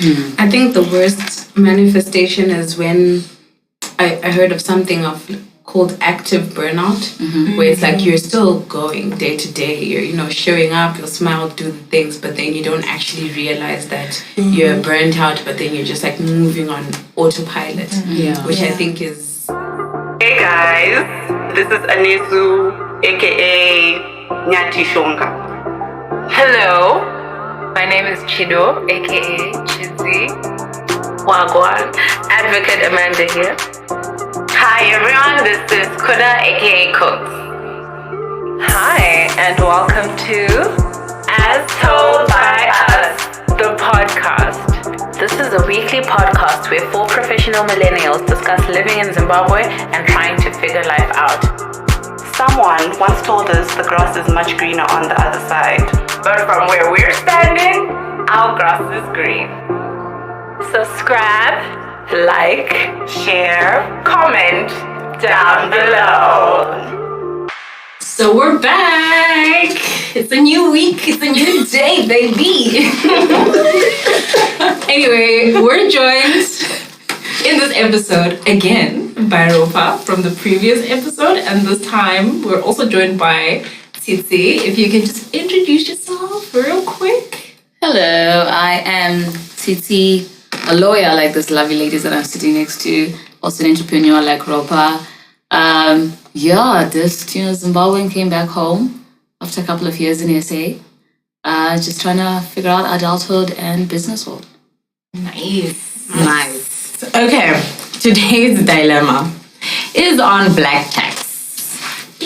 I think the worst manifestation is when I heard of something called active burnout, where it's like you're still going day to day, you're showing up, you'll smile, do the things, but then you don't actually realize that you're burnt out, but then you're just like moving on autopilot, which I think is... Hey guys, this is Anesu, aka Nyati Shonga. Hello, my name is Chido, aka Tsitsi. Wagwan. Advocate Amanda here. Hi everyone, this is Kuda, aka Cooks. Hi, and welcome to As Told by Us, the podcast. This is a weekly podcast where 4 professional millennials discuss living in Zimbabwe and trying to figure life out. Someone once told us the grass is much greener on the other side. But from where we're standing, our grass is green. Subscribe, like, Share, comment down below. So we're back. It's a new week. It's a new day, baby. Anyway, we're joined in this episode again by Ropa from the previous episode. And this time we're also joined by Tsitsi. If you can just introduce yourself real quick. Hello, I am Tsitsi, a lawyer like this lovely ladies that I'm sitting next to, also an entrepreneur like Ropa. This Zimbabwean came back home after a couple of years in SA, just trying to figure out adulthood and business world. Nice. Okay, today's dilemma is on black tax.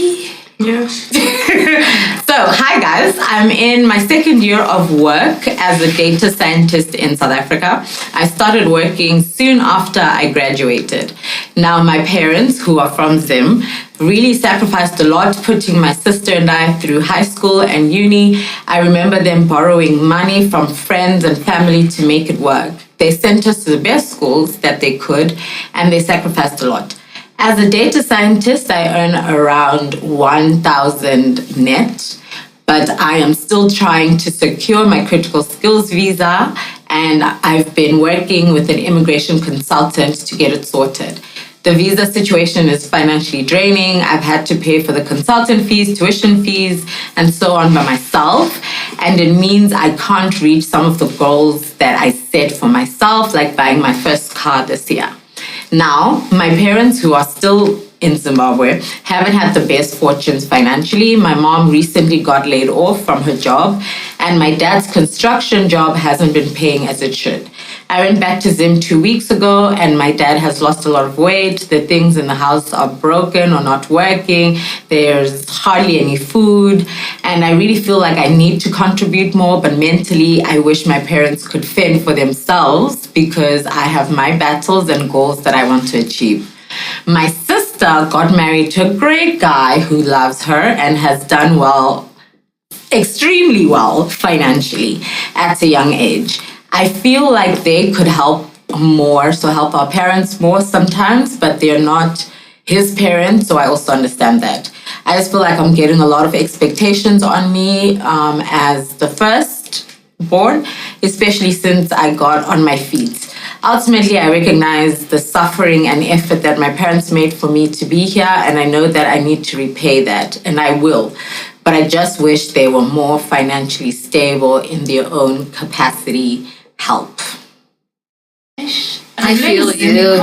Yeah. So, hi guys, I'm in my second year of work as a data scientist in South Africa. I started working soon after I graduated. Now, my parents, who are from Zim, really sacrificed a lot putting my sister and I through high school and uni. I remember them borrowing money from friends and family to make it work. They sent us to the best schools that they could, and they sacrificed a lot. As a data scientist, I earn around 1,000 net, but I am still trying to secure my critical skills visa, and I've been working with an immigration consultant to get it sorted. The visa situation is financially draining. I've had to pay for the consultant fees, tuition fees, and so on by myself, and it means I can't reach some of the goals that I set for myself, like buying my first car this year. Now, my parents, who are still in Zimbabwe, haven't had the best fortunes financially. My mom recently got laid off from her job, and my dad's construction job hasn't been paying as it should. I went back to Zim 2 weeks ago, and my dad has lost a lot of weight. The things in the house are broken or not working. There's hardly any food, and I really feel like I need to contribute more, but mentally, I wish my parents could fend for themselves because I have my battles and goals that I want to achieve. My sister got married to a great guy who loves her and has done well, extremely well financially at a young age. I feel like they could help more, so help our parents more sometimes, but they're not his parents, so I also understand that. I just feel like I'm getting a lot of expectations on me as the firstborn, especially since I got on my feet. Ultimately, I recognize the suffering and effort that my parents made for me to be here, and I know that I need to repay that, and I will. But I just wish they were more financially stable in their own capacity. Help. I feel you.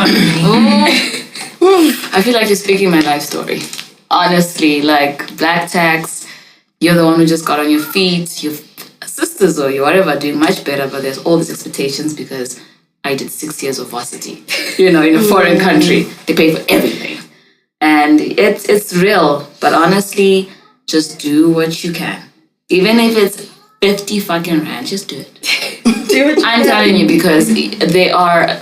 I feel like you're speaking my life story. Honestly, like black tax, you're the one who just got on your feet. Your sisters or you whatever are doing much better, but there's all these expectations because I did 6 years of varsity, in a foreign country. They pay for everything. And it's real. But honestly, just do what you can. Even if it's 50 fucking rand, just do it. I'm telling you, because they are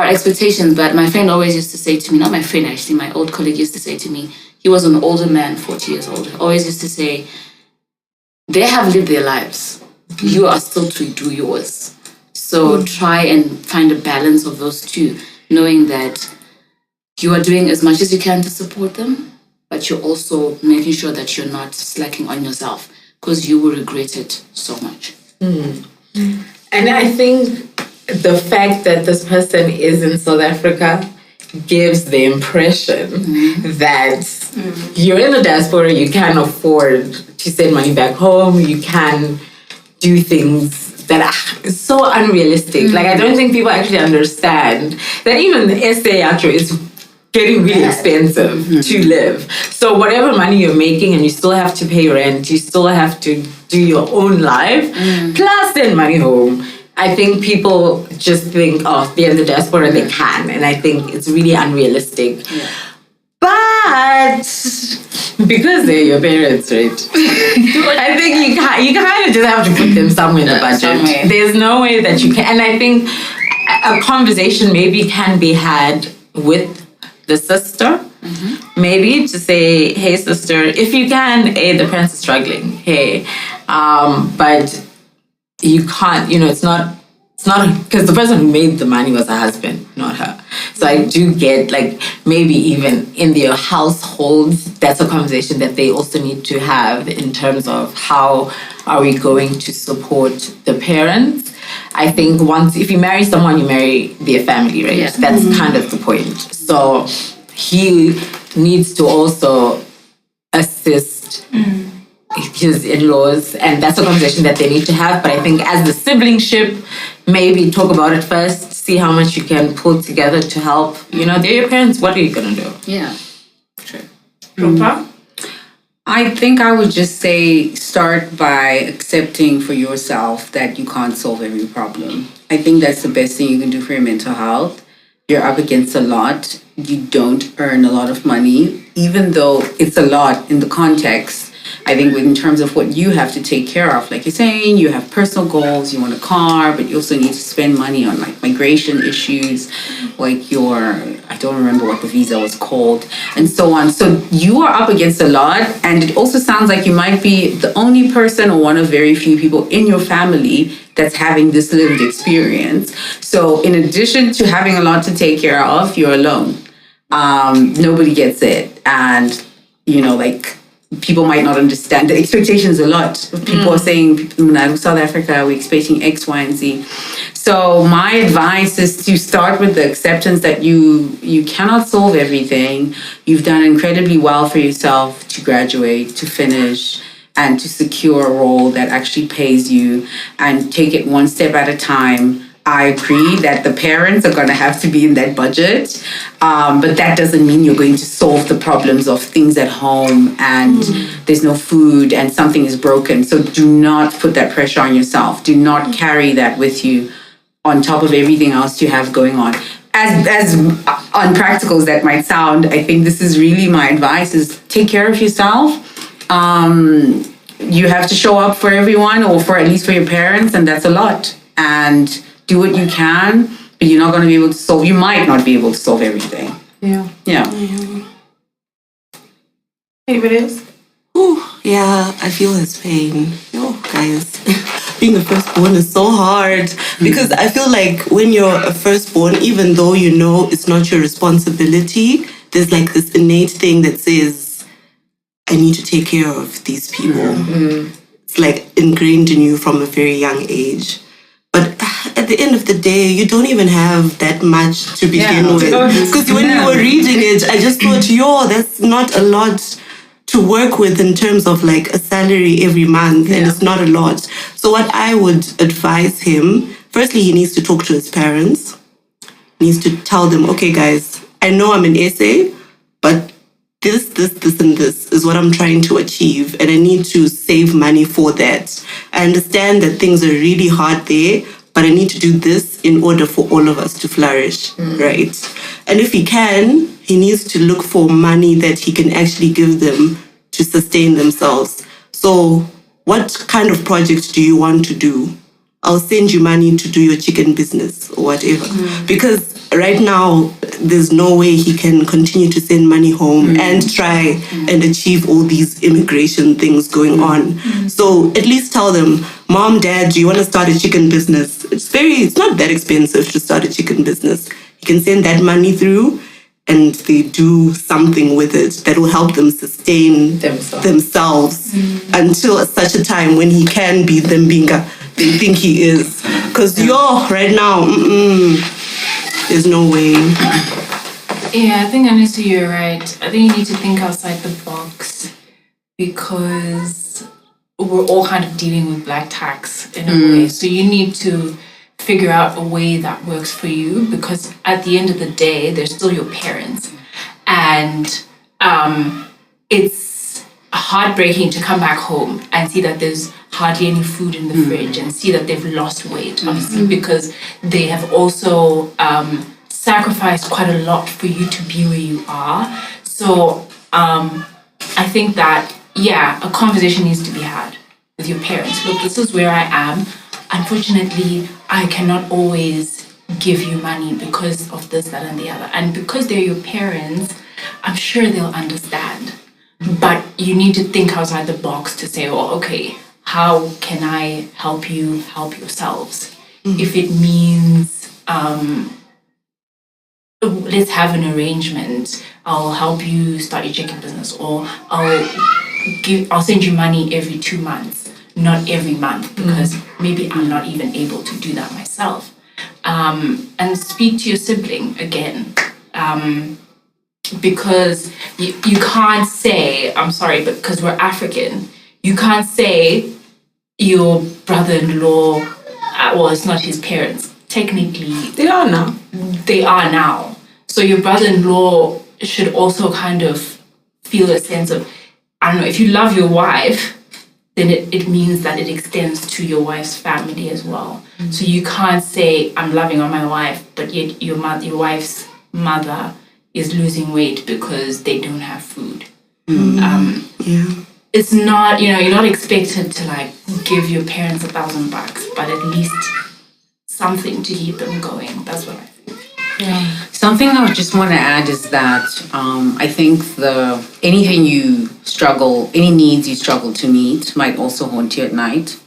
expectations. But my friend always used to say to me, not my friend actually, my old colleague used to say to me, he was an older man, 40 years old, always used to say, they have lived their lives. You are still to do yours. So try and find a balance of those two, knowing that you are doing as much as you can to support them, but you're also making sure that you're not slacking on yourself because you will regret it so much. And I think the fact that this person is in South Africa gives the impression that you're in the diaspora, you can afford to send money back home, you can do things that are so unrealistic. Like, I don't think people actually understand that even the SA actually is getting really expensive to live. So whatever money you're making and you still have to pay rent, you still have to do your own life, plus send money home. I think people just think, oh, they're in the diaspora, they can. And I think it's really unrealistic. Yeah. But because they're your parents, right? I think you kind of just have to put them somewhere in the budget. There's no way that you can. And I think a conversation maybe can be had with the sister. Maybe to say, hey, sister, if you can, the parents are struggling. Hey, but you can't, it's not because the person who made the money was her husband, not her. So I do get, like, maybe even in their households, that's a conversation that they also need to have in terms of how are we going to support the parents. I think if you marry someone, you marry their family, right? Yeah. That's kind of the point. So he needs to also assist his in-laws, and that's a conversation that they need to have. But I think as the siblingship, maybe talk about it first, see how much you can pull together to help. They're your parents, what are you gonna do? Yeah, true. Ropa? I think I would just say start by accepting for yourself that you can't solve every problem. I think that's the best thing you can do for your mental health. You're up against a lot. You don't earn a lot of money, even though it's a lot in the context. I think in terms of what you have to take care of, like you're saying, you have personal goals, you want a car, but you also need to spend money on like migration issues, like I don't remember what the visa was called, and so on. So you are up against a lot, and it also sounds like you might be the only person or one of very few people in your family that's having this lived experience. So in addition to having a lot to take care of, you're alone. Nobody gets it. And, people might not understand. The expectations a lot. People are saying, South Africa, we're expecting X, Y, and Z. So my advice is to start with the acceptance that you cannot solve everything. You've done incredibly well for yourself to graduate, to finish, and to secure a role that actually pays you, and take it one step at a time. I agree that the parents are going to have to be in that budget, but that doesn't mean you're going to solve the problems of things at home and there's no food and something is broken. So do not put that pressure on yourself. Do not carry that with you on top of everything else you have going on. As unpractical as that might sound, I think this is really my advice, is take care of yourself. You have to show up for everyone, or for at least for your parents, and that's a lot. And do what you can, but you're not going to be able to solve. You might not be able to solve everything. Yeah. Anybody else? Yeah, I feel his pain. Guys, being a firstborn is so hard, because I feel like when you're a firstborn, even though it's not your responsibility, there's like this innate thing that says, I need to take care of these people. It's like ingrained in you from a very young age. But at the end of the day, you don't even have that much to begin with. Because when you were reading it, I just thought, that's not a lot to work with in terms of like a salary every month, and it's not a lot. So what I would advise him, firstly, he needs to talk to his parents. He needs to tell them, okay, guys, I know I'm an SA, but this, and this is what I'm trying to achieve, and I need to save money for that. I understand that things are really hard there, but I need to do this in order for all of us to flourish, right? And if he can, he needs to look for money that he can actually give them to sustain themselves. So what kind of project do you want to do? I'll send you money to do your chicken business or whatever. Because right now, there's no way he can continue to send money home and try and achieve all these immigration things going on. So at least tell them, Mom, Dad, do you want to start a chicken business? It's not that expensive to start a chicken business. You can send that money through, and they do something with it that will help them sustain themselves until such a time when he can be them binga. They think he is. Because right now, there's no way. Yeah, I think honestly you're right. I think you need to think outside the box because we're all kind of dealing with black tax in a way. So you need to figure out a way that works for you because at the end of the day, they're still your parents. And it's heartbreaking to come back home and see that there's hardly any food in the fridge and see that they've lost weight, obviously, because they have also sacrificed quite a lot for you to be where you are. So I think that, a conversation needs to be had with your parents. Look, this is where I am. Unfortunately, I cannot always give you money because of this, that, and the other. And because they're your parents, I'm sure they'll understand. But you need to think outside the box to say, oh, okay, how can I help you help yourselves? If it means, let's have an arrangement. I'll help you start your chicken business, or I'll send you money every 2 months, not every month, because maybe I'm not even able to do that myself. And speak to your sibling again. Because you can't say, I'm sorry, but because we're African, you can't say your brother-in-law, well, it's not his parents. Technically, They are now. they are now. So your brother-in-law should also kind of feel a sense of, I don't know, if you love your wife, then it means that it extends to your wife's family as well. So you can't say, I'm loving on my wife, but yet your wife's mother is losing weight because they don't have food. It's not, you're not expected to like give your parents $1,000, but at least something to keep them going. That's what I think. Something I just want to add is that I think anything you struggle, any needs you struggle to meet might also haunt you at night.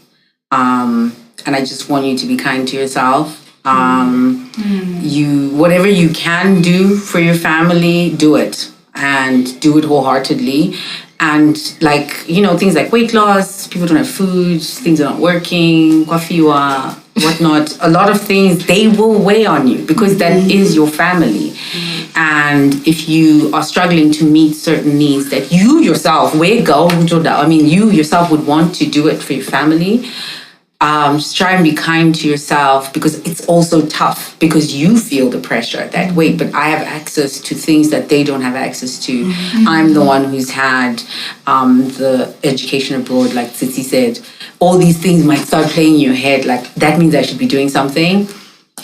And I just want you to be kind to yourself. Whatever you can do for your family, do it, and do it wholeheartedly. And things like weight loss, people don't have food, things are not working, kwafiwa, whatnot. A lot of things, they will weigh on you because that is your family. And if you are struggling to meet certain needs that you yourself, you yourself would want to do it for your family, just try and be kind to yourself because it's also tough because you feel the pressure that, wait, but I have access to things that they don't have access to. I'm the one who's had the education abroad, like Tsitsi said. All these things might start playing in your head, like that means I should be doing something.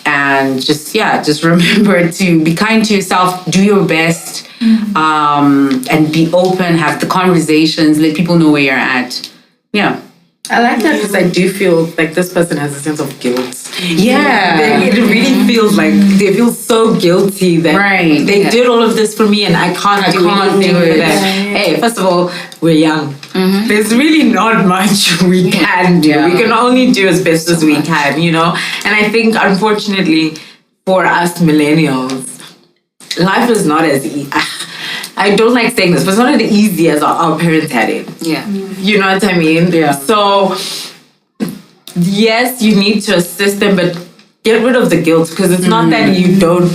And just remember to be kind to yourself, do your best, and be open, have the conversations, let people know where you're at. Yeah. I like that because I do feel like this person has a sense of guilt. Yeah. It really feels like they feel so guilty that they did all of this for me and I can't do anything for them. Hey, first of all, we're young. There's really not much we can do. We can only do as best as we can, And I think, unfortunately, for us millennials, life is not as easy. I don't like saying this, but it's not as easy as our parents had it. Yeah. You know what I mean? Yeah. So, yes, you need to assist them, but get rid of the guilt because it's not that you don't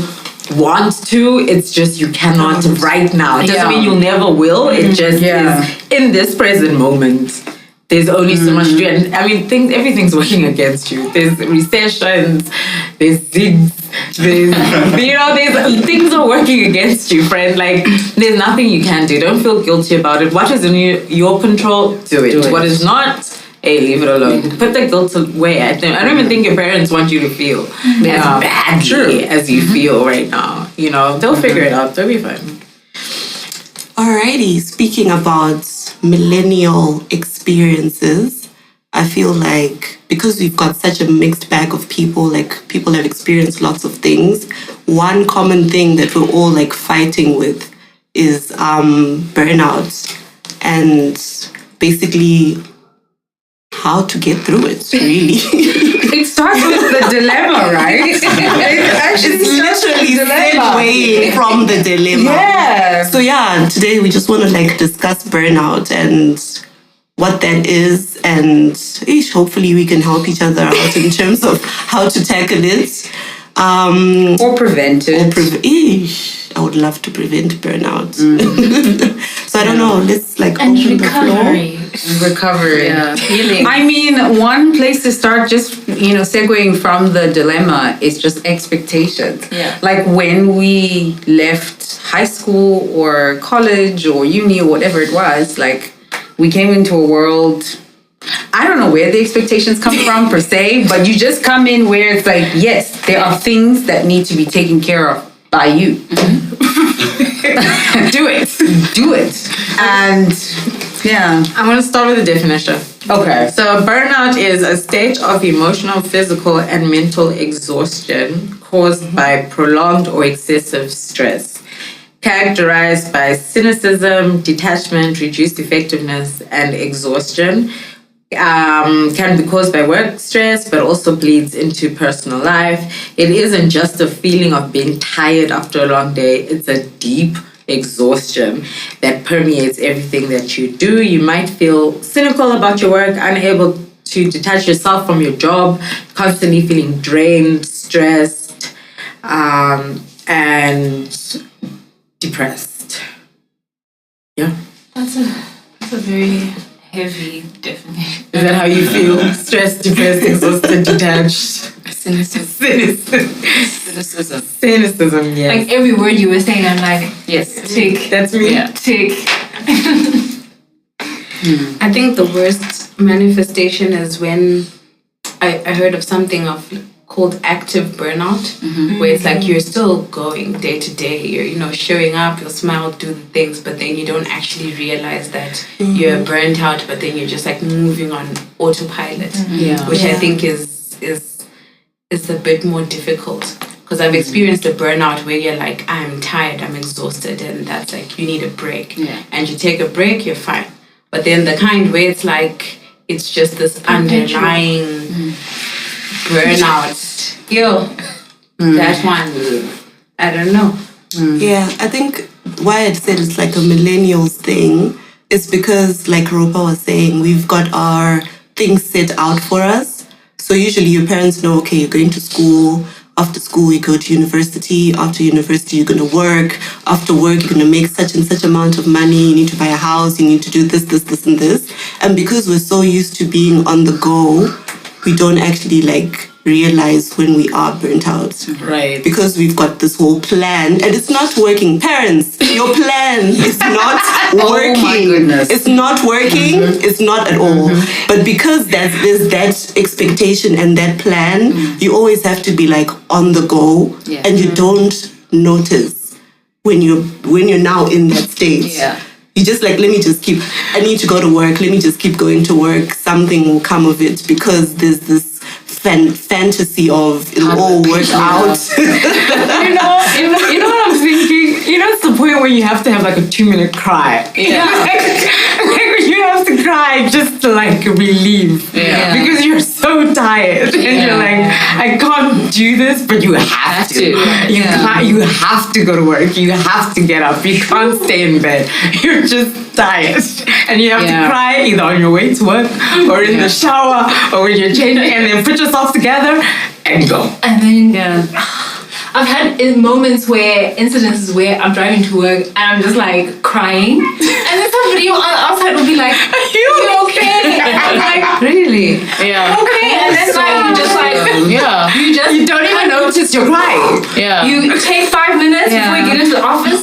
want to, it's just you cannot right now. It doesn't mean you never will, it just is in this present moment. There's only so much to do. And I mean, everything's working against you. There's recessions, there's zigs, there's things are working against you, friend. Like, there's nothing you can do. Don't feel guilty about it. What is in your control, do it. What is not, hey, leave it alone. Put the guilt away. I don't even think your parents want you to feel as badly as you feel right now. They'll figure it out. They'll be fine. Alrighty, speaking about millennial experiences, I feel like because we've got such a mixed bag of people, like people have experienced lots of things, one common thing that we're all like fighting with is burnout and basically how to get through it, really. It starts with the dilemma, right? It actually literally segueing from the dilemma. Yeah. So today we just want to like discuss burnout and what that is, and hopefully we can help each other out in terms of how to tackle it. Or prevent it. I would love to prevent burnout. So I don't know. Let's and open recovery. the floor. Recovery. Yeah. Healing. I mean, one place to start, just segueing from the dilemma, is just expectations. Yeah. Like when we left high school or college or uni or whatever it was, like we came into a world. I don't know where the expectations come from per se, but you just come in where it's like, yes, there are things that need to be taken care of by you. Do it. And yeah. I'm going to start with the definition. Okay. So burnout is a state of emotional, physical, and mental exhaustion caused by prolonged or excessive stress, characterized by cynicism, detachment, reduced effectiveness, and exhaustion. Can be caused by work stress, but also bleeds into personal life. It isn't just a feeling of being tired after a long day. It's a deep exhaustion that permeates everything that you do. You might feel cynical about your work, unable to detach yourself from your job, constantly feeling drained, stressed, and depressed. Yeah. That's a very heavy definition. Is that how you feel? Stressed, depressed, exhausted, detached? Cynicism, yes. Like every word you were saying, I'm like, yes. tick. That's me. Yeah. Tick. I think the worst manifestation is when I heard of something called active burnout, where it's like you're still going day to day, you're showing up, you'll smile, do the things, but then you don't actually realize that you're burnt out, but then you're just like moving on autopilot, which I think is a bit more difficult, because I've experienced a burnout where you're like, I'm tired, I'm exhausted, and that's like you need a break, and you take a break, you're fine. But then the kind where it's like it's just this underlying burnout. That one, I don't know. Yeah, I think why I said it's like a millennials thing is because, like Ropa was saying, we've got our things set out for us. So usually your parents know, okay, you're going to school. After school, you go to university. After university, you're going to work. After work, you're going to make such and such amount of money. You need to buy a house. You need to do this, and this. And because we're so used to being on the go, we don't actually realize when we are burnt out. Right. Because we've got this whole plan and it's not working. Parents, your plan is not working. Oh my goodness. It's not working. It's not at all. But because there's that expectation and that plan, you always have to be on the go, and you don't notice when you're now in that state. Yeah. You just I need to go to work. Let me just keep going to work. Something will come of it, because there's this fantasy of it'll all work out. You know what I'm thinking? It's the point where you have to have a 2-minute cry. Yeah. You have to cry just to relieve. Yeah. Because you're so tired. And you're I can't do this, but you have to. You have to go to work. You have to get up. You can't stay in bed. You're just tired. And you have to cry either on your way to work or in the shower or when you're changing, and then put yourself together and go. And then I've had moments incidences where I'm driving to work and I'm just crying, and then somebody outside will be like, "Are you okay?" And I'm Really? Yeah. okay, and then You don't even notice you're crying. Yeah. you take 5 minutes before you get into the office.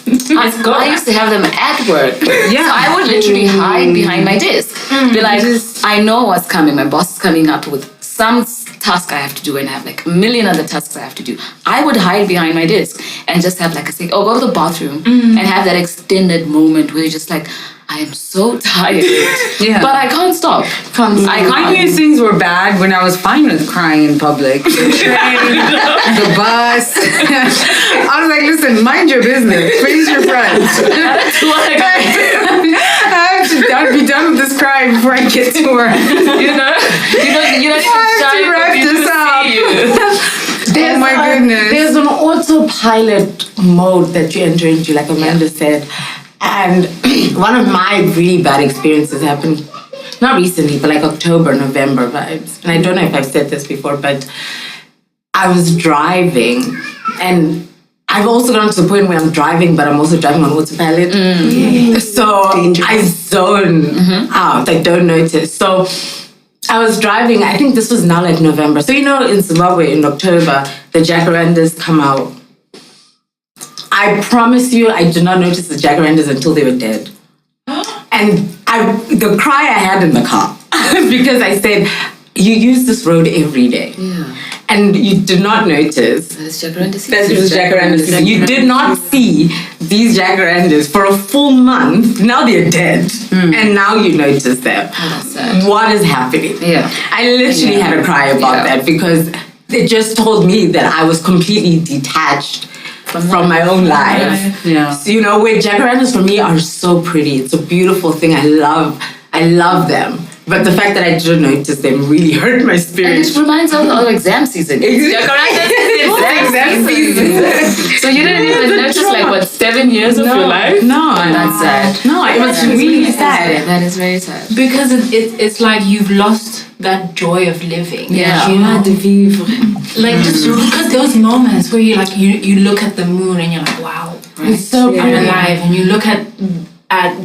I used to have them at work. Yeah. So I would literally hide behind my desk. Be like, I know what's coming. My boss is coming up with some task I have to do, and I have a million other tasks I have to do. I would hide behind my desk and just have go to the bathroom and have that extended moment where you're just I am so tired, but I can't stop. I knew things were bad when I was fine with crying in public. The train, the bus. I was like, listen, mind your business. Face your friends. I'll be done with this crying before I get to work. You know, I have to wrap this up. Oh my goodness. There's an autopilot mode that you enter into, like Amanda said. And one of my really bad experiences happened not recently, but like October, November vibes. And I don't know if I've said this before, but I was driving, and I've also gotten to the point where I'm driving, but I'm also driving on autopilot. So I zone out. I don't notice. So I was driving, I think this was now like November. So, you know, in Zimbabwe in October, the jacarandas come out. I promise you, I did not notice the jacarandas until they were dead. And the cry I had in the car, because I said, you use this road every day. Yeah. And you did not notice. That's jacaranda season. That was jacaranda season. You did not see these jacarandas for a full month. Now they're dead. And now you notice them. Oh, that's sad. What is happening? Yeah. I literally had a cry about that because it just told me that I was completely detached from my own life. Yeah. So, you know, where jacarandas for me are so pretty. It's a beautiful thing. I love them. But the fact that I didn't notice them really hurt my spirit. And it reminds us of exam season. Jacaranda is exam season. So you didn't even notice like what 7 years of your life? No, that's sad. No, it was really sad. That is very sad. Because it's like you've lost that joy of living. Yeah. Like just because those moments where you look at the moon and you're like, wow, it's so I'm alive, and you look at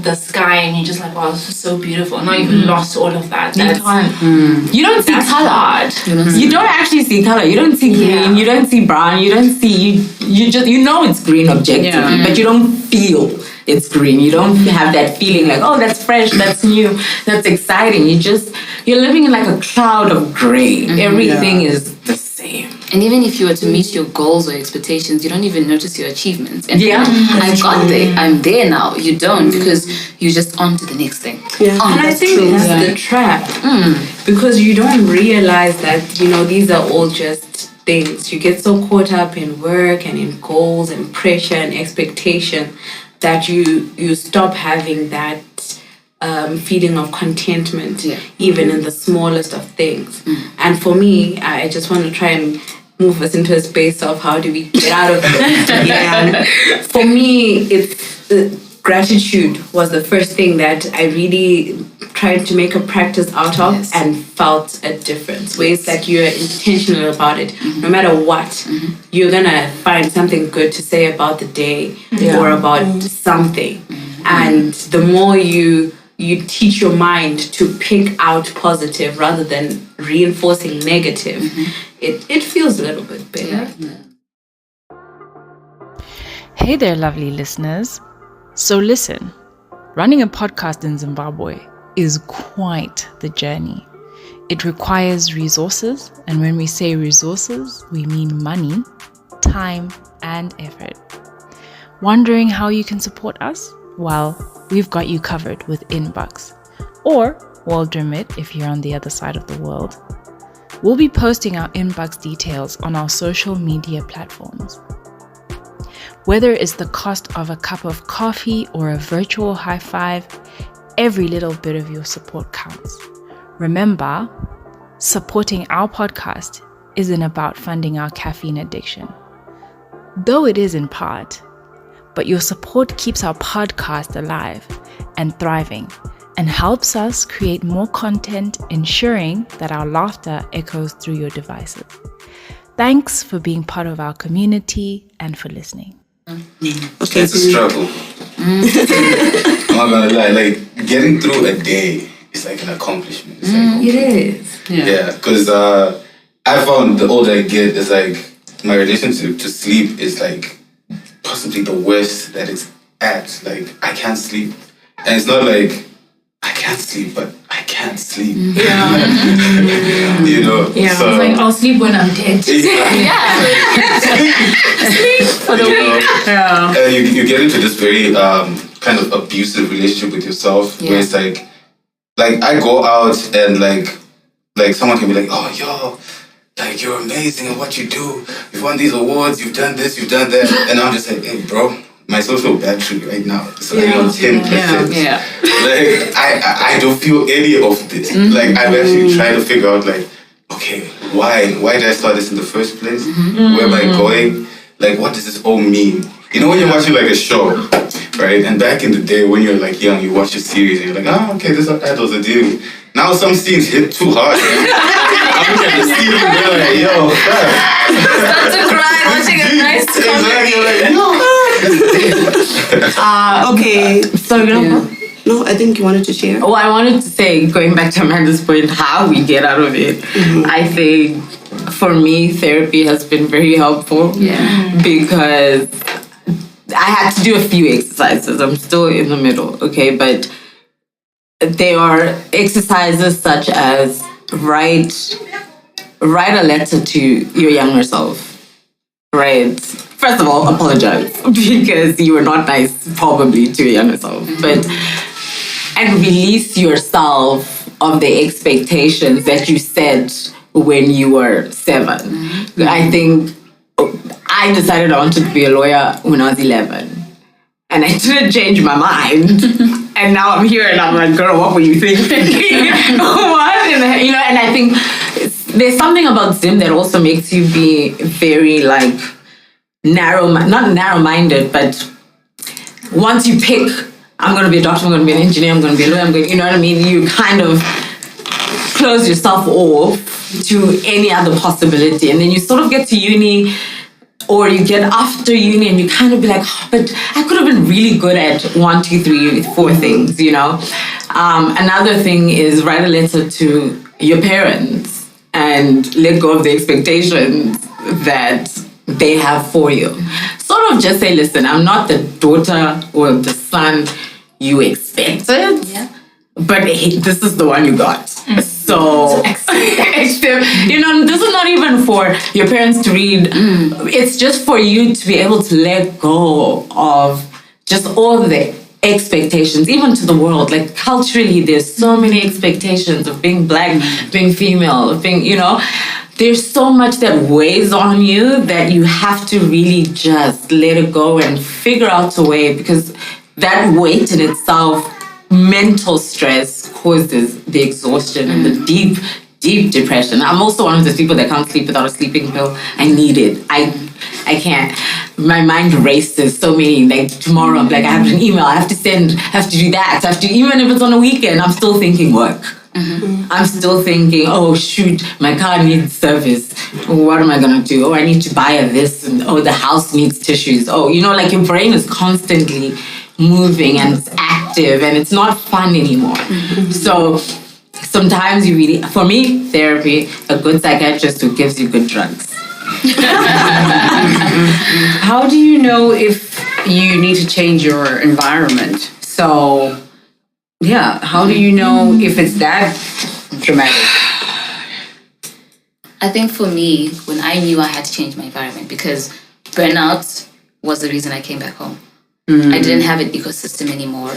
the sky and you're just like, wow, this is so beautiful. Now you've lost all of that. You don't see color. Hard. You don't actually see color. You don't see green. You don't see brown. You don't see. You know it's green objectively, but you don't feel it's green. You don't have that feeling like, oh, that's fresh, that's new, that's exciting. You're living in like a cloud of gray. Everything is the same. And even if you were to meet your goals or expectations, you don't even notice your achievements. And I That's got true. there. I'm there now. You don't because you're just on to the next thing. And I think that's the trap. Because you don't realize that, you know, these are all just things. You get so caught up in work and in goals and pressure and expectation that you stop having that feeling of contentment, even in the smallest of things. And for me, I just want to try and move us into a space of how do we get out of it. For me, it's gratitude was the first thing that I really tried to make a practice out of and felt a difference. Where it's like you're intentional about it. No matter what, you're gonna find something good to say about the day or about something. And the more you teach your mind to pick out positive rather than reinforcing negative, it feels a little bit better. Hey there, lovely listeners. So listen, running a podcast in Zimbabwe is quite the journey. It requires resources, and when we say resources, we mean money, time, and effort. Wondering how you can support us? Well, we've got you covered with Inbox, or World Remit if you're on the other side of the world. We'll be posting our Inbox details on our social media platforms. Whether it's the cost of a cup of coffee or a virtual high five, every little bit of your support counts. Remember, supporting our podcast isn't about funding our caffeine addiction, though it is in part. But your support keeps our podcast alive and thriving and helps us create more content, ensuring that our laughter echoes through your devices. Thanks for being part of our community and for listening. Okay, it's a struggle. I'm not gonna lie, like getting through a day is like an accomplishment. It's like, It is. Yeah, because I found the older I get, it's like my relationship to sleep is like possibly the worst that it's at. Like I can't sleep, and it's not like I can't sleep, but I can't sleep. You know. Yeah, so, it's like I'll sleep when I'm dead. Sleep for the week. You get into this very kind of abusive relationship with yourself, where it's like I go out and like someone can be like, oh yo, like you're amazing at what you do. You've won these awards. You've done this. You've done that. And I'm just like, hey, bro. My social battery right now is like on 10%. Like I don't feel any of this. Like I've actually tried to figure out like, okay, why did I start this in the first place? Where am I going? Like what does this all mean? You know when you're watching like a show right? And back in the day when you're like young, you watch a series and you're like, oh, okay, this is what adults are doing. Now some scenes hit too hard. I'm looking at the scene and they're like, yo, Start to cry watching a nice Okay. So, No, I think you wanted to share. Oh, I wanted to say, going back to Amanda's point, how we get out of it. I think for me, therapy has been very helpful. Because I had to do a few exercises. I'm still in the middle, okay? But there are exercises such as write a letter to your younger self, right? First of all, apologize because you were not nice probably to your younger self, and release yourself of the expectations that you set when you were 7. I think I decided I wanted to be a lawyer when I was 11. And I didn't change my mind. And now I'm here and I'm like, girl, what were you thinking? What? And I think there's something about Zim that also makes you be very like not narrow-minded, but once you pick, I'm going to be a doctor, I'm going to be an engineer, I'm going to be a lawyer, you know what I mean? You kind of close yourself off to any other possibility. And then you sort of get to uni, or you get after uni and you kind of be like, oh, but I could have been really good at 1, 2, 3, 4 things, Another thing is write a letter to your parents and let go of the expectations that they have for you. Sort of just say, listen, I'm not the daughter or the son you expected, but this is the one you got. So, this is not even for your parents to read. It's just for you to be able to let go of just all the expectations, even to the world. Like culturally, there's so many expectations of being black, being female, of being, there's so much that weighs on you that you have to really just let it go and figure out a way, because that weight in itself, mental stress, causes the exhaustion and the deep, deep depression. I'm also one of those people that can't sleep without a sleeping pill. I need it. I can't. My mind races so many. Like tomorrow, I'm like, I have an email, I have to send, I have to do that. Even if it's on a weekend, I'm still thinking work. I'm still thinking, oh shoot, my car needs service. What am I gonna do? Oh, I need to buy this, and oh, the house needs tissues. Oh, like your brain is constantly moving and it's active and it's not fun anymore. So sometimes you really, for me, therapy, a good psychiatrist who gives you good drugs. How do you know if you need to change your environment? So, how do you know if it's that dramatic? I think for me, when I knew I had to change my environment, because burnout was the reason I came back home. I didn't have an ecosystem anymore.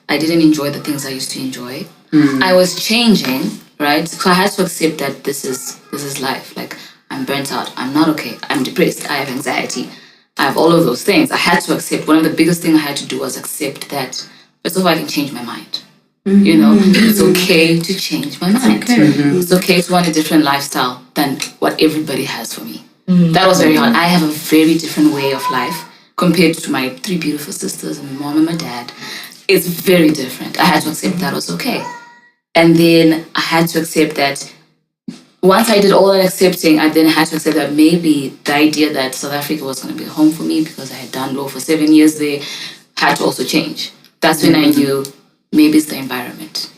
I didn't enjoy the things I used to enjoy. I was changing, right? So I had to accept that this is life. Like, I'm burnt out. I'm not okay. I'm depressed. I have anxiety. I have all of those things. I had to accept. One of the biggest things I had to do was accept that, first of all, I can change my mind. It's okay to change my mind. It's okay to want a different lifestyle than what everybody has for me. That was very hard. I have a very different way of life compared to my 3 beautiful sisters and my mom and my dad. It's very different. I had to accept that was okay. And then I had to accept that once I did all that accepting, I then had to accept that maybe the idea that South Africa was going to be a home for me because I had done law for 7 years there had to also change. That's when I knew maybe it's the environment.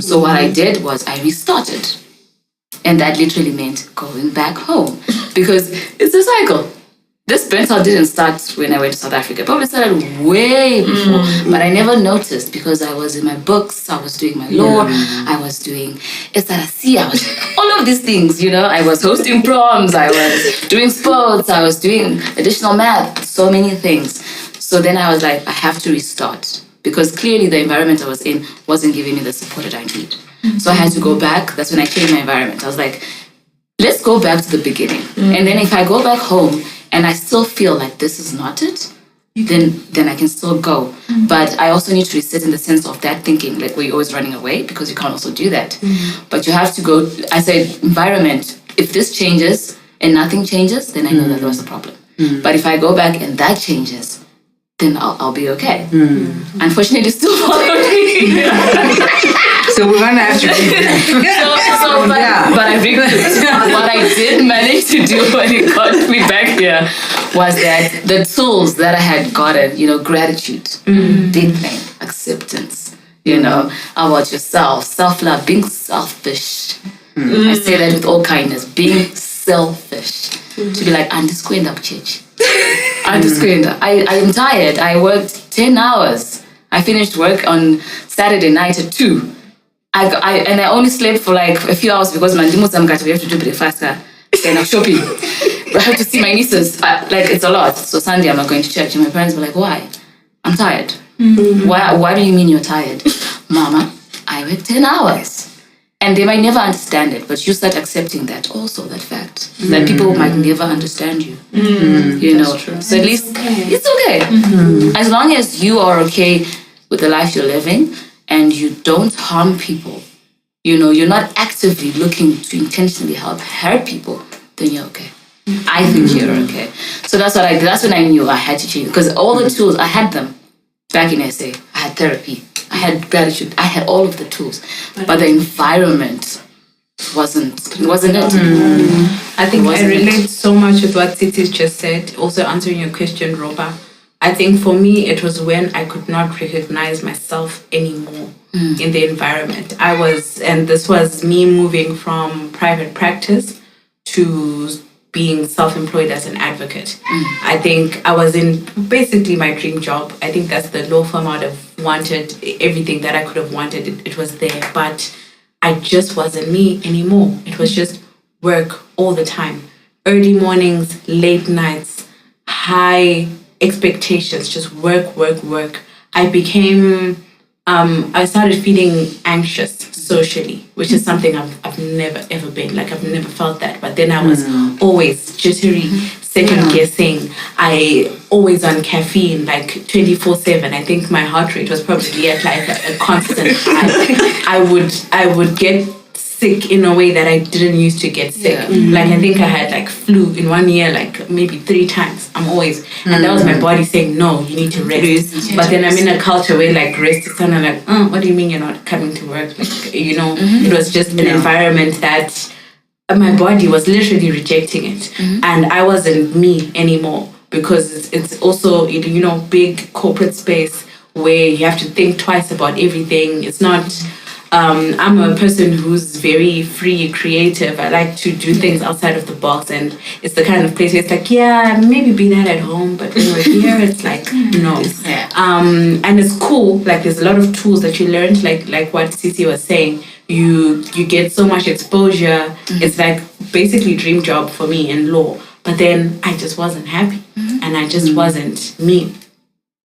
So what I did was I restarted. And that literally meant going back home because it's a cycle. This burnout didn't start when I went to South Africa. It probably started way before. But I never noticed because I was in my books, I was doing my law, I was doing SRC, I was all of these things, I was hosting proms, I was doing sports, I was doing additional math, so many things. So then I was like, I have to restart because clearly the environment I was in wasn't giving me the support that I need. So I had to go back. That's when I changed my environment. I was like, let's go back to the beginning. And then if I go back home, and I still feel like this is not it, then I can still go. But I also need to reset in the sense of that thinking, like where you're always running away, because you can't also do that. But you have to go, I said, environment, if this changes and nothing changes, then I know that there was a problem. But if I go back and that changes, then I'll be okay. Unfortunately, it's still following me. So we're gonna have to but I think what I did manage to do when it got me back here was that the tools that I had gotten, gratitude, deep pain, acceptance, about yourself, self-love, being selfish. I say that with all kindness, being selfish. To be like, up church. I am tired. I worked 10 hours. I finished work on Saturday night at 2. I only slept for like a few hours because we have to do breakfast and I'm shopping. I have to see my nieces. It's a lot. So Sunday I'm not going to church. And my parents were like, why? I'm tired. Why do you mean you're tired? Mama, I work 10 hours. And they might never understand it, but you start accepting that also, that fact. That people might never understand you. So at least it's okay. As long as you are okay with the life you're living and you don't harm people, you're not actively looking to intentionally hurt people, then you're okay. I think you're okay. So that's when I knew I had to change. Because all the tools, I had them back in SA. I had therapy. I had gratitude. I had all of the tools. But the environment wasn't it. I think I relate so much with what Tsitsi just said. Also answering your question, Ropa. I think for me, it was when I could not recognize myself anymore in the environment. And this was me moving from private practice to being self-employed as an advocate. I think I was in basically my dream job. I think that's the law firm I would have wanted. Everything that I could have wanted, it was there. But I just wasn't me anymore. It was just work all the time. Early mornings, late nights, high expectations, just work. I started feeling anxious socially, which is something I've never ever been. I've never felt that. But then I was always jittery, second guessing. I always on caffeine, 24/7. I think my heart rate was probably at a constant high. I would get sick in a way that I didn't used to get sick. I think I had flu in 1 year, maybe 3 times. I'm always, and that was my body saying, no, you need to rest. But then I'm in a culture where rest is kind of what do you mean you're not coming to work? It was just an environment that my body was literally rejecting it. And I wasn't me anymore because it's also, big corporate space where you have to think twice about everything. It's not... I'm a person who's very free, creative. I like to do things outside of the box, and it's the kind of place where it's maybe be that at home, but when we're here, it's no. And it's cool. There's a lot of tools that you learned, like what Tsitsi was saying. You get so much exposure. It's basically dream job for me in law. But then I just wasn't happy, and I just wasn't me.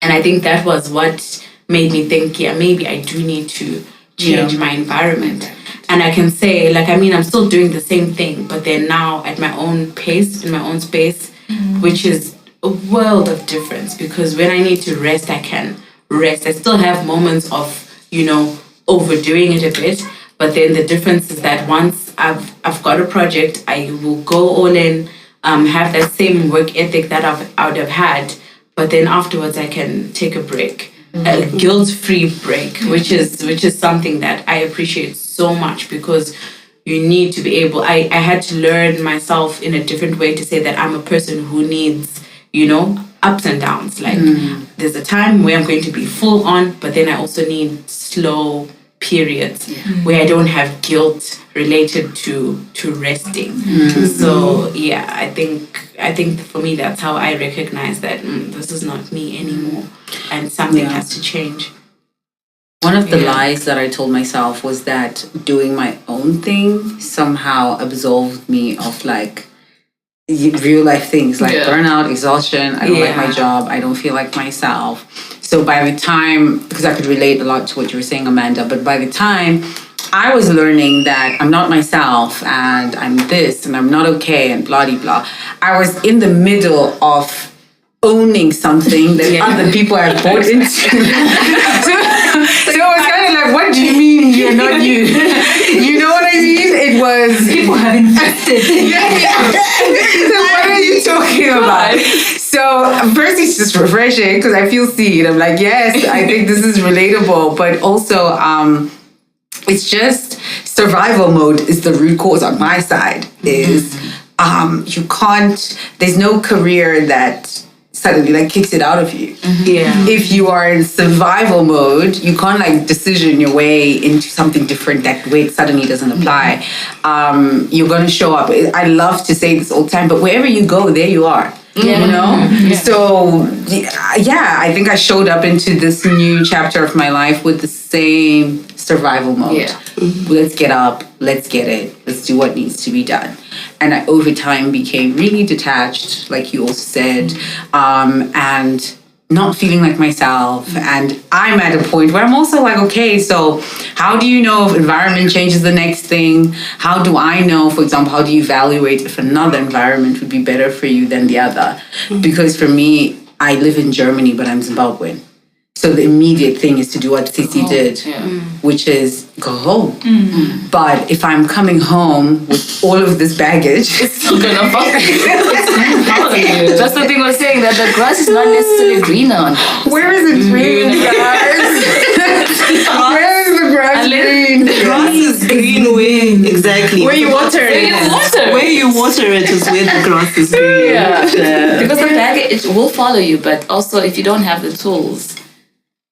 And I think that was what made me think, maybe I do need to change my environment. And I can say, I'm still doing the same thing, but then now at my own pace, in my own space, which is a world of difference, because when I need to rest, I can rest. I still have moments of, overdoing it a bit, but then the difference is that once I've got a project, I will go all in, have that same work ethic that I would have had, but then afterwards I can take a break. A guilt-free break, which is something that I appreciate so much, because you need to be able... I had to learn myself in a different way to say that I'm a person who needs, ups and downs. There's a time where I'm going to be full on, but then I also need slow periods where I don't have guilt related to resting. So I think for me that's how I recognize that this is not me anymore, and something has to change. One of the lies that I told myself was that doing my own thing somehow absolved me of real life things burnout, exhaustion. I don't like my job. I don't feel like myself. So by the time, because I could relate a lot to what you were saying, Amanda, but by the time I was learning that I'm not myself and I'm this and I'm not okay and blah, blah, blah, I was in the middle of owning something that other people had bought into. So it was kind of what do you mean you're not you? You know what I mean? It was... People have invested. So what are you talking about? So first it's just refreshing because I feel seen. I'm like, yes, I think this is relatable. But also, it's just survival mode is the root cause on my side. Is you can't. There's no career that suddenly like kicks it out of you. If you are in survival mode, you can't like decision your way into something different that way it suddenly doesn't apply. You're gonna show up. I love to say this all the time, but wherever you go, there you are. You know? So yeah, I think I showed up into this new chapter of my life with the same survival mode. Let's get up, let's get it, let's do what needs to be done. And I over time became really detached, like you also said, and not feeling like myself. And I'm at a point where I'm also like, okay, so how do you know if environment changes the next thing? How do I know, for example, how do you evaluate if another environment would be better for you than the other? Because for me, I live in Germany, but I'm Zimbabwean. So the immediate thing is to do what Tsitsi did, which is go home. But if I'm coming home with all of this baggage, it's not gonna follow you. That's the thing we're saying, that the grass is not necessarily greener. Where is it green, guys? Where is the grass green? The grass is green exactly. Where you water it. Where you water it is where the grass is green. Because the baggage will follow you, but also if you don't have the tools.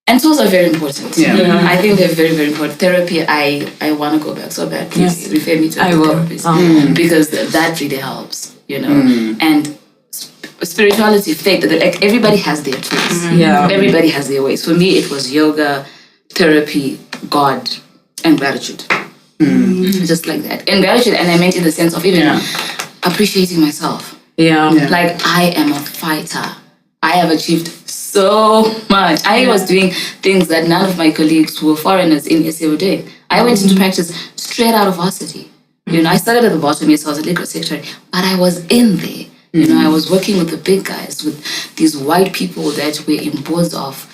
And tools are very important. I think they're very, very important. Therapy, I want to go back so bad. Please refer me to a therapist. Because that really helps, you know. And spirituality, faith, like everybody has their tools. Everybody has their ways. For me, it was yoga, therapy, God, and gratitude. Just like that. And gratitude, and I meant in the sense of even appreciating myself. Like, I am a fighter. I have achieved so much. I was doing things that none of my colleagues who were foreigners in SA were doing. I went into practice straight out of varsity. You know, I started at the bottom, yes, I was a legal secretary, but I was in there. You know, I was working with the big guys, with these white people that were in boards of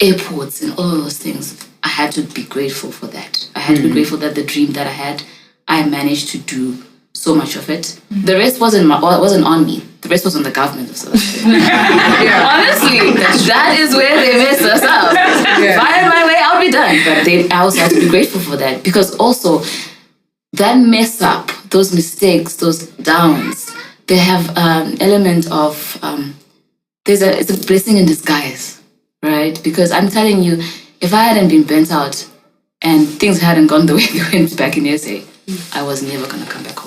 airports and all of those things. I had to be grateful for that. I had to be grateful that the dream that I had, I managed to do so much of it. The rest wasn't on me. The rest was on the government of South Africa. Honestly, that is where they messed us up. If I had my way, I'll be done. But I also have to be grateful for that, because also that mess up, those mistakes, those downs, they have an element of it's a blessing in disguise, right? Because I'm telling you, if I hadn't been bent out and things hadn't gone the way they went back in SA, I was never gonna come back home.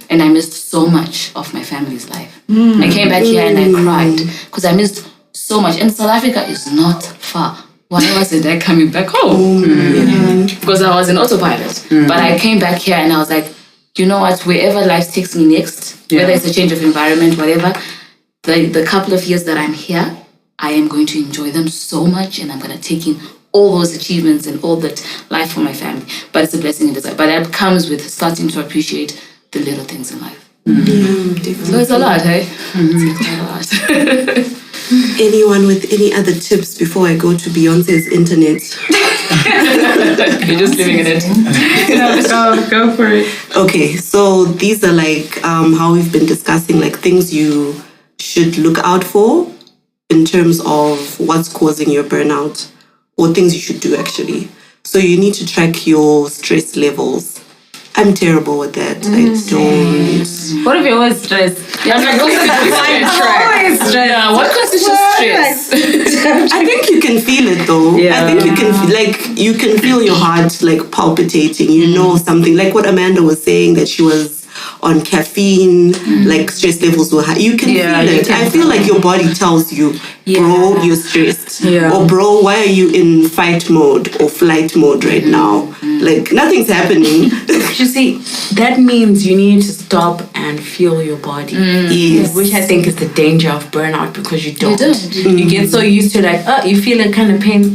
And I missed so much of my family's life. I came back here and I cried because I missed so much. And South Africa is not far. Why wasn't I coming back home? Because I was an autopilot. But I came back here and I was like, you know what, wherever life takes me next, whether it's a change of environment, whatever, the couple of years that I'm here, I am going to enjoy them so much, and I'm going to take in all those achievements and all that life for my family. But it's a blessing in disguise. But that comes with starting to appreciate the little things in life. So it's a lot, hey? It's quite a lot. Anyone with any other tips before I go to Beyonce's internet? You're just living in it. Go for it. Okay, so these are like how we've been discussing, like things you should look out for in terms of what's causing your burnout, or things you should do actually. So you need to track your stress levels. I'm terrible with that. I don't. What if you're always stressed? Yeah, I'm always stressed. Yeah, what constitutes stress? I think you can feel it though. Yeah. I think you can feel your heart like palpitating. You know something, like what Amanda was saying, that she was on caffeine, like stress levels were high. You can feel it. I feel like your body tells you, bro, you're stressed. Or bro, why are you in fight mode or flight mode right now? Like nothing's happening. You see, that means you need to stop and feel your body. Yes. Which I think is the danger of burnout, because you don't. You get so used to like, oh, you feel a kind of pain.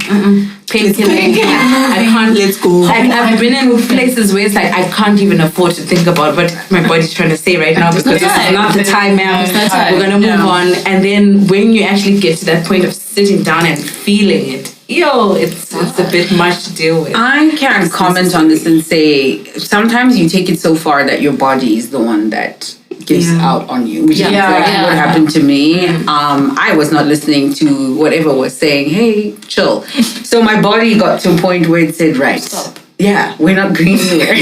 Painkiller. I can't. Let's go. I've been in places where it's like I can't even afford to think about what my body's trying to say right now, because this is not the time, ma'am. We're gonna move on. And then when you actually get to that point of sitting down and feeling it, it's a bit much to deal with. I can comment on this and say sometimes you take it so far that your body is the one that gives out on you, which is exactly what happened to me. I was not listening to whatever was saying, hey, chill. So my body got to a point where it said, right, stop. Yeah, we're not going anywhere.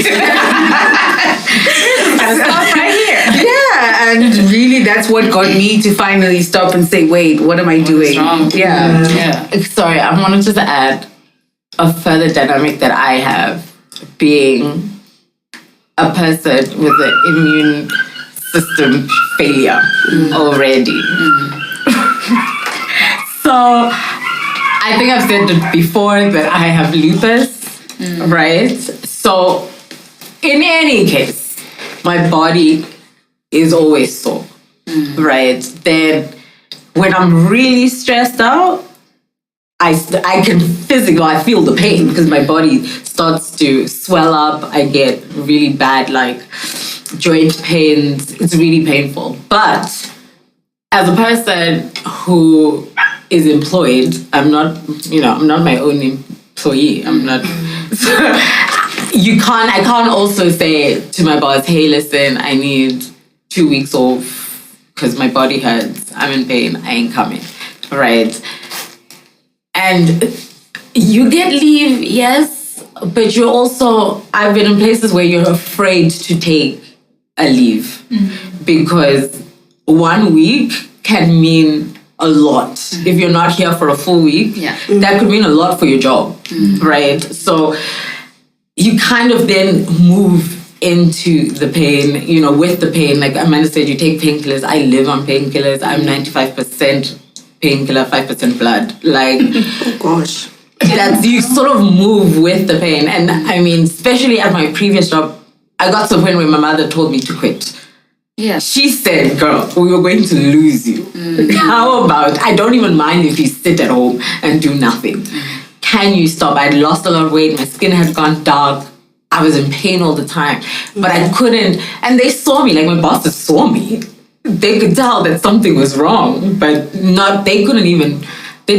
Stop right here. Yeah, and really that's what got me to finally stop and say, wait, what am I doing? Yeah. Sorry, I wanted to add a further dynamic that I have, being a person with an immune system failure already. So I think I've said it before that I have lupus, right? So in any case, my body is always sore, right? Then when I'm really stressed out, I can physically, I feel the pain because my body starts to swell up. I get really bad, like, joint pains. It's really painful. But as a person who is employed, I'm not my own employee. I'm not. I can't also say to my boss, hey, listen, I need 2 weeks off because my body hurts. I'm in pain. I ain't coming. Right? And you get leave, yes, but you're also, I've been in places where you're afraid to take a leave because 1 week can mean a lot. If you're not here for a full week, that could mean a lot for your job, right? So you kind of then move into the pain, with the pain. Like Amanda said, you take painkillers. I live on painkillers. I'm 95% painkiller, 5% blood. Like, oh gosh. That you sort of move with the pain. And I mean, especially at my previous job, I got to a point where my mother told me to quit. Yeah. She said, girl, we were going to lose you. How about, I don't even mind if you sit at home and do nothing. Can you stop? I'd lost a lot of weight. My skin had gone dark. I was in pain all the time. But I couldn't, and they saw me, like my bosses saw me. They could tell that something was wrong, but they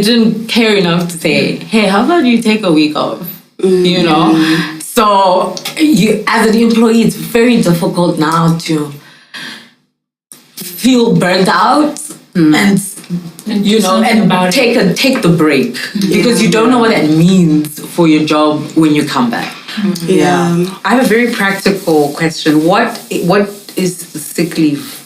didn't care enough to say, hey, how about you take a week off? So you, as an employee, it's very difficult now to feel burnt out and take the break because you don't know what that means for your job when you come back. I have a very practical question. What is sick leave?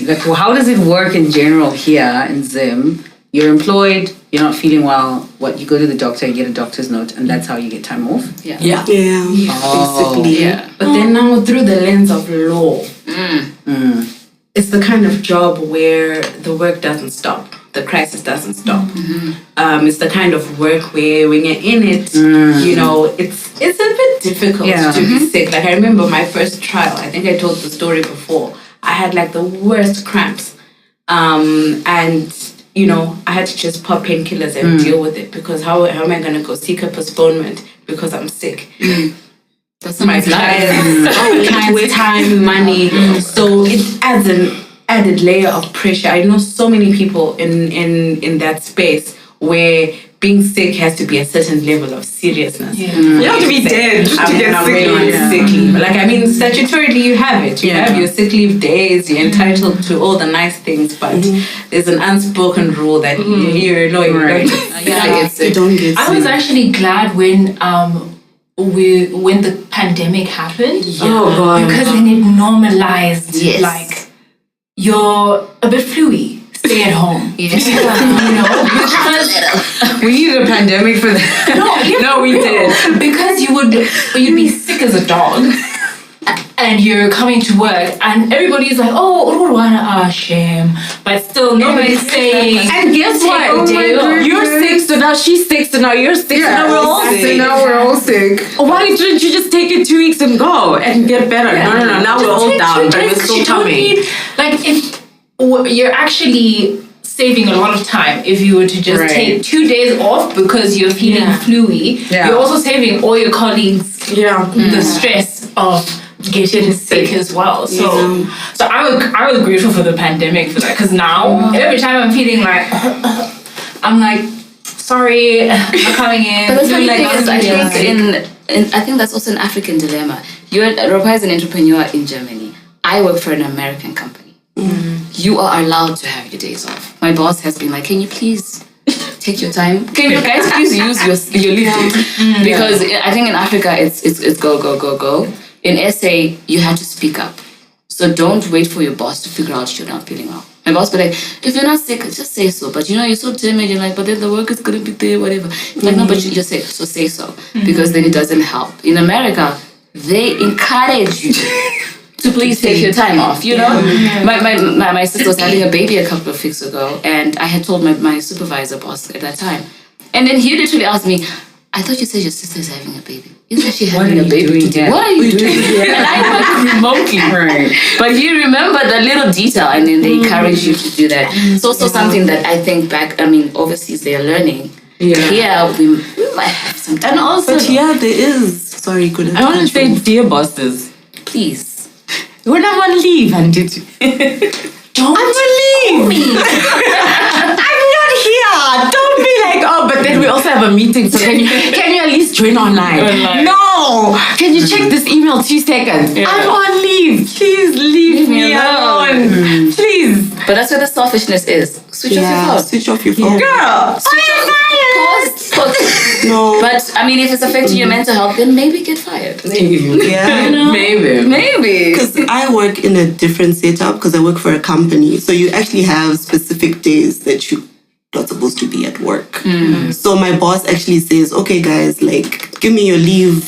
Like, how does it work in general here in Zim? You're employed, you're not feeling well. You go to the doctor, you get a doctor's note, and that's how you get time off? Basically. But then now through the lens of law, it's the kind of job where the work doesn't stop. The crisis doesn't stop. It's the kind of work where when you're in it, it's a bit difficult to be sick. Like I remember my first trial, I think I told the story before. I had like the worst cramps. And I had to just pop painkillers and deal with it because how am I going to go seek a postponement because I'm sick? That's my client's time, money. So it adds an added layer of pressure. I know so many people in that space where being sick has to be a certain level of seriousness. You have to be dead to get sick leave. Like, I mean, statutorily you have it. You have your sick leave days. You're entitled to all the nice things, but there's an unspoken rule that you're a lawyer. You don't get sick. I was actually glad when the pandemic happened. Oh God! Because then it normalized. Like you're a bit fluey. Stay at home. Because we needed a pandemic for that. No, we did. Because you'd be sick as a dog, and you're coming to work, and everybody's like, "Oh, shame," but still nobody's saying. And guess what? You're sick, so now she's sick, so now you're sick, so now we're all sick. So now we're all sick. Why didn't you just take it 2 weeks and go and get better? No. Now we're all down, but we're still coming. You're actually saving a lot of time if you were to just take 2 days off because you're feeling fluey. You're also saving all your colleagues the stress of getting sick as well. So I was grateful for the pandemic for that because now every time I'm feeling like I'm like, sorry, I'm not coming in. But the funny thing is, I think that's also an African dilemma. Ropa is an entrepreneur in Germany. I work for an American company. You are allowed to have your days off. My boss has been like, can you please take your time? Can you guys please use your leave days? Because I think in Africa it's go, go, go, go. In SA, you have to speak up. So don't wait for your boss to figure out you're not feeling well. My boss be like, if you're not sick, just say so. But you're so timid, you're like, but then the work is gonna be there, whatever. Like, no, but you're sick, so say so. Because then it doesn't help. In America, they encourage you to please take your time off, you know? My sister was having a baby a couple of weeks ago, and I had told my supervisor boss at that time. And then he literally asked me, I thought you said your sister is having a baby. Isn't she having a baby today? What are you doing? And I work remotely. Right. But you remember the little detail, and then they encourage you to do that. It's also something that I think overseas they're learning. Here, we might have some time. And also, But there is. Sorry, good. I want to say, dear bosses, Please. when I'm on leave, and I'm on leave. I'm not here. Don't be like, oh, but then we also have a meeting. So can you at least join online? No. Can you check this email 2 seconds? I'm on leave. Please leave me alone. Please. But that's where the selfishness is. Switch off your phone. Switch off your phone. Girl. Pause. No. But I mean, if it's affecting your mental health, then maybe get fired. Yeah. You know? Maybe. Because I work in a different setup because I work for a company. So you actually have specific days that you're not supposed to be at work. So my boss actually says, okay, guys, like, give me your leave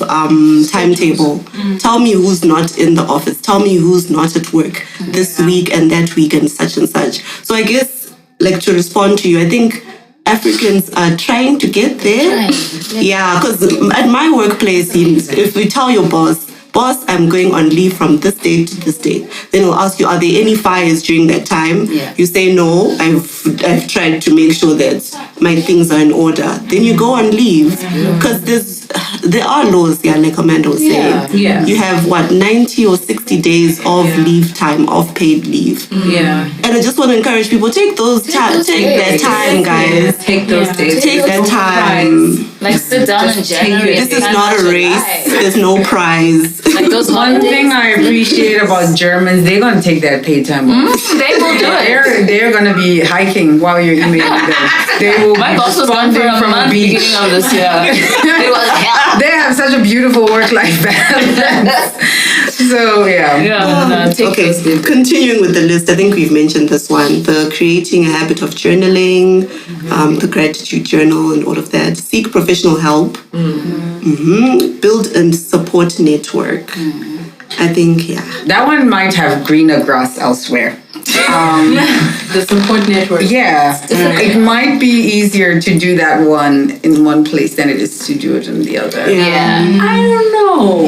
timetable. Tell me who's not in the office. Tell me who's not at work this week and that week and such and such. So I guess, like, to respond to you, I think Africans are trying to get there. Yeah, because at my workplace, if we tell your boss, I'm going on leave from this date to this date, then he'll ask you, are there any fires during that time? You say no, I've tried to make sure that my things are in order. Then you go on leave, because there are laws, like Amanda was saying. You have 90 or 60 days of leave time, of paid leave. And I just want to encourage people, take that time, guys. Take those days. Take that time. Like, sit down and generate. This is not a race. There's no prize. Like those One thing I appreciate about Germans, they're gonna take that paid time off. They will do it. They're gonna be hiking while you're emailing them. They will My be boss was gone for responding a from a month beach. beginning of this year. It was hell. They have such a beautiful work-life balance. So Okay, continuing with the list, I think we've mentioned this one, the creating a habit of journaling, the gratitude journal and all of that. Seek professional help. Build a support network. I think, that one might have greener grass elsewhere. The support network. It might be easier to do that one in one place than it is to do it in the other. I don't know.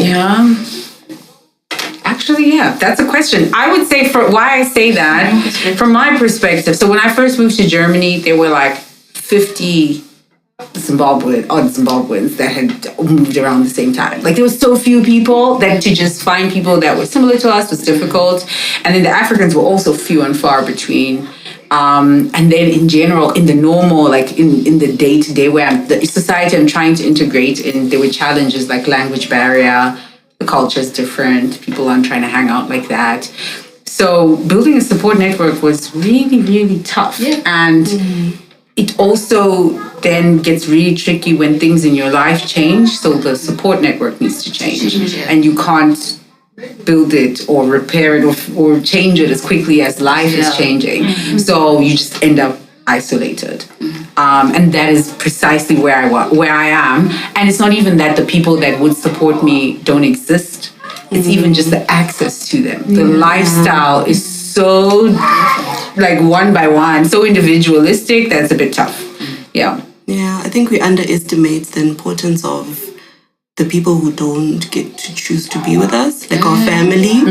Actually, that's a question. I would say why I say that, from my perspective, so when I first moved to Germany, there were like 50 Zimbabweans that had moved around the same time. Like, there was so few people that to just find people that were similar to us was difficult. And then the Africans were also few and far between. And then in general, in the normal, like in the day-to-day where the society I'm trying to integrate in, there were challenges like language barrier, the culture is different, people aren't trying to hang out like that. So building a support network was really, really tough. And it also then gets really tricky when things in your life change. So the support network needs to change. And you can't build it or repair it or change it as quickly as life is changing. So you just end up isolated. And that is precisely where I am. And it's not even that the people that would support me don't exist. It's even just the access to them. The lifestyle is so like one by one, so individualistic, that's a bit tough. Yeah, I think we underestimate the importance of the people who don't get to choose to be with us, like our family.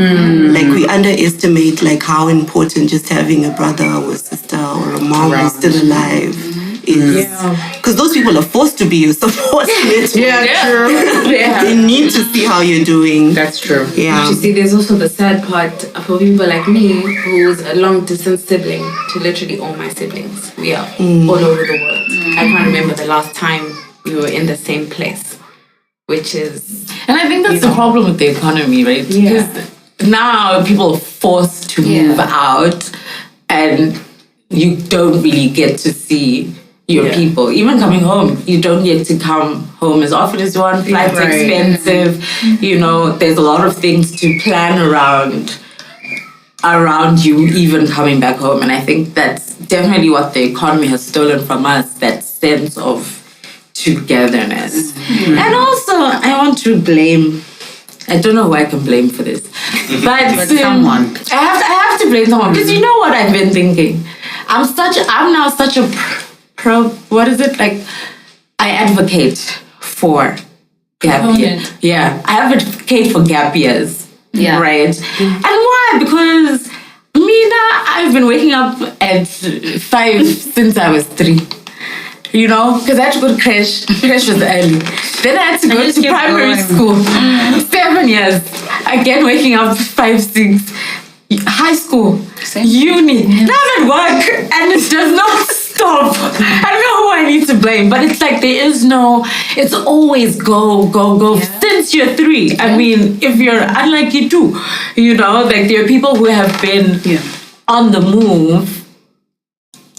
Like, we underestimate like how important just having a brother or a sister or a mom who's still alive is. Because those people are forced to be your support network. They need to see how you're doing. That's true. You see, there's also the sad part for people like me, who's a long distance sibling to literally all my siblings. We are all over the world. I can't remember the last time we were in the same place, which is... And I think that's the problem with the economy, right? Because now people are forced to move out, and you don't really get to see your people. Even coming home, you don't get to come home as often as you want. Flight's expensive. You know, there's a lot of things to plan around you even coming back home. And I think that's definitely what the economy has stolen from us, that sense of togetherness. And also, I want to blame, I don't know who I can blame for this, but someone. I have to blame someone, because you know what I've been thinking? I'm now such a what is it? Like, I advocate for gap years. Yeah, I advocate for gap years. Yeah. Right? And why? Because I've been waking up at 5 since I was 3. You know, because I had to go to creche. Creche was early. Then I had to go to primary school. 7 years. Again, waking up 5, 6. High school. Uni. Now I'm at work, and it does not stop. I don't know who I need to blame, but it's like there is no, it's always go, go, go. Since you're 3. I mean, if you're unlike you too, you know, like there are people who have been on the move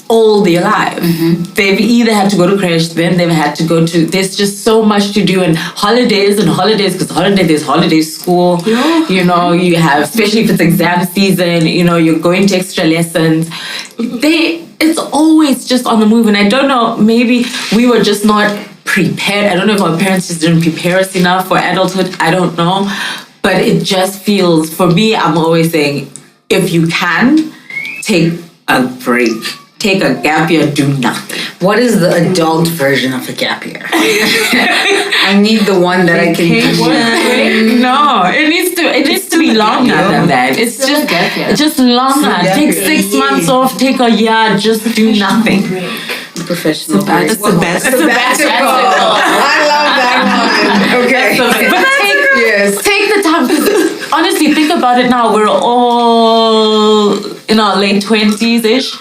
all their life. They've either had to go to creche, then they've had to go to, there's just so much to do, and holidays, because there's holiday school, you know, you have, especially if it's exam season, you know, you're going to extra lessons. It's always just on the move, and I don't know, maybe we were just not prepared. I don't know if our parents just didn't prepare us enough for adulthood. I don't know, but it just feels, for me, I'm always saying, if you can, take a break. Take a gap year, do nothing. What is the adult version of a gap year? I need the one that I can do. No, it needs to be longer than that. It's just longer. Take 6 months off, take a year, just do nothing. Professional. It's the best. I love that one. Okay. But take the time. Honestly, think about it now. We're all in our late 20s-ish.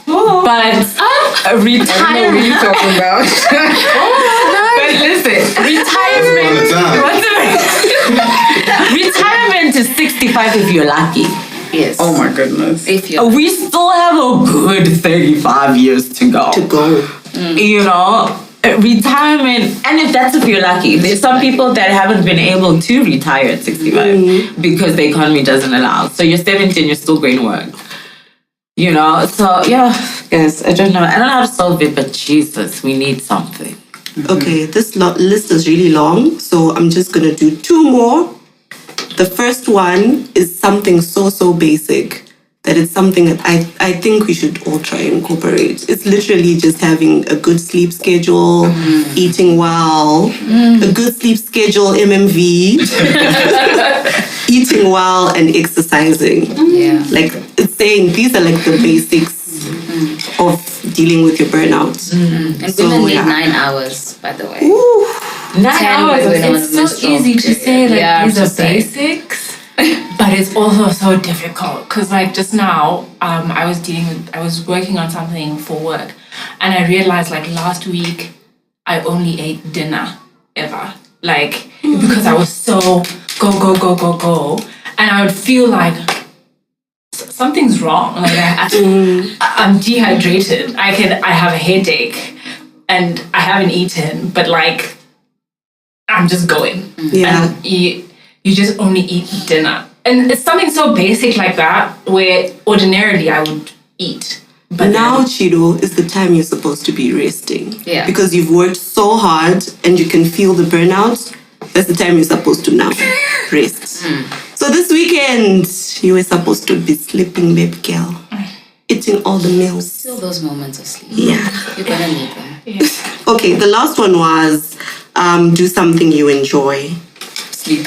But retirement. I don't know what you're talking about. But listen, retirement is 65 if you're lucky. Yes. Oh my goodness. We still have a good 35 years to go. You know, retirement, and if you're lucky. There's some people that haven't been able to retire at 65 because the economy doesn't allow. So you're 17, you're still going to work. You know, so yeah, guys, I don't know how to solve it, but Jesus, we need something. Okay, this list is really long, so I'm just going to do 2 more. The first one is something so basic that it's something that I think we should all try and incorporate. It's literally just having a good sleep schedule, eating well, a good sleep schedule, MMV, eating well, and exercising. Yeah. Like, it's saying these are like the basics of dealing with your burnout. And women need 9 hours, by the way. Ooh, 9 hours. It's so easy to say, like, these are basics. But it's also so difficult because, like, just now, I was working on something for work, and I realized, like, last week I only ate dinner ever, like, because I was so go, and I would feel like something's wrong. Like, I'm dehydrated. I have a headache, and I haven't eaten, but like, I'm just going. Yeah. And you just only eat dinner. And it's something so basic like that where ordinarily I would eat. But now, Chido, is the time you're supposed to be resting. Yeah. Because you've worked so hard and you can feel the burnout. That's the time you're supposed to now rest. So this weekend, you were supposed to be sleeping, baby girl. Eating all the meals. Still those moments of sleep. Yeah. You're gonna need them. Yeah. Okay, the last one was do something you enjoy. Sleep.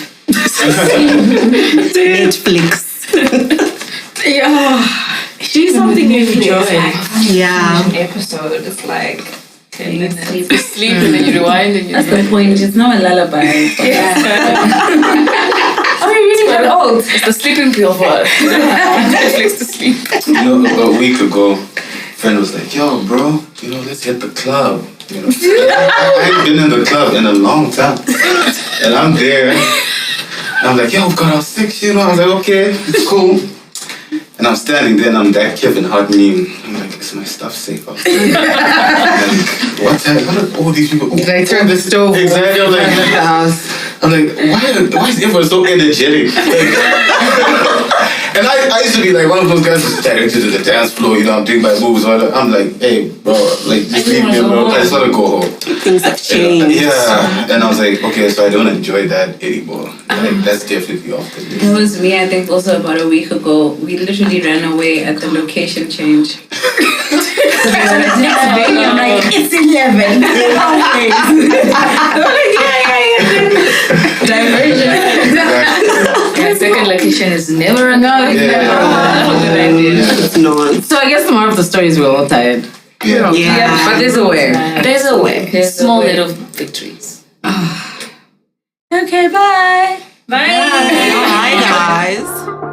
Netflix. Do something you enjoy. Yeah. Episode is like 10 minutes. Sleep and then you rewind and you That's the point. It's not a lullaby. Oh, you really got old. It's the sleeping pill for us. Netflix to sleep. You know, a week ago, friend was like, yo, bro, let's hit the club. I ain't been in the club in a long time. And I'm there. And I'm like, yo, we've got our 6, you know. I was like, okay, it's cool. And I'm standing there and I'm that Kevin Hart meme. I'm like, is my stuff safe out there? Like, what are all these people? They turn the stove exactly. I'm like, the house. I'm like, why is everyone so energetic? Like, and I used to be like one of those guys who's directed to the dance floor, you know, I'm doing my moves. I'm like, hey, bro, like, just leave me alone. I just want to go home. Things have changed. Yeah. And I was like, okay, so I don't enjoy that anymore. Like, that's definitely off the list. It was me, I think, also about a week ago. We literally ran away at the location change. Next day, I'm like, it's 11. Always. I'm like, yeah. Diversion. My second location is never a No, it's Yeah. never. It's not. So I guess the moral of the story is we're all tired. Yeah. Yeah. But there's a way. There's a way. There's small little victories. Okay, bye. Bye. Hi, guys.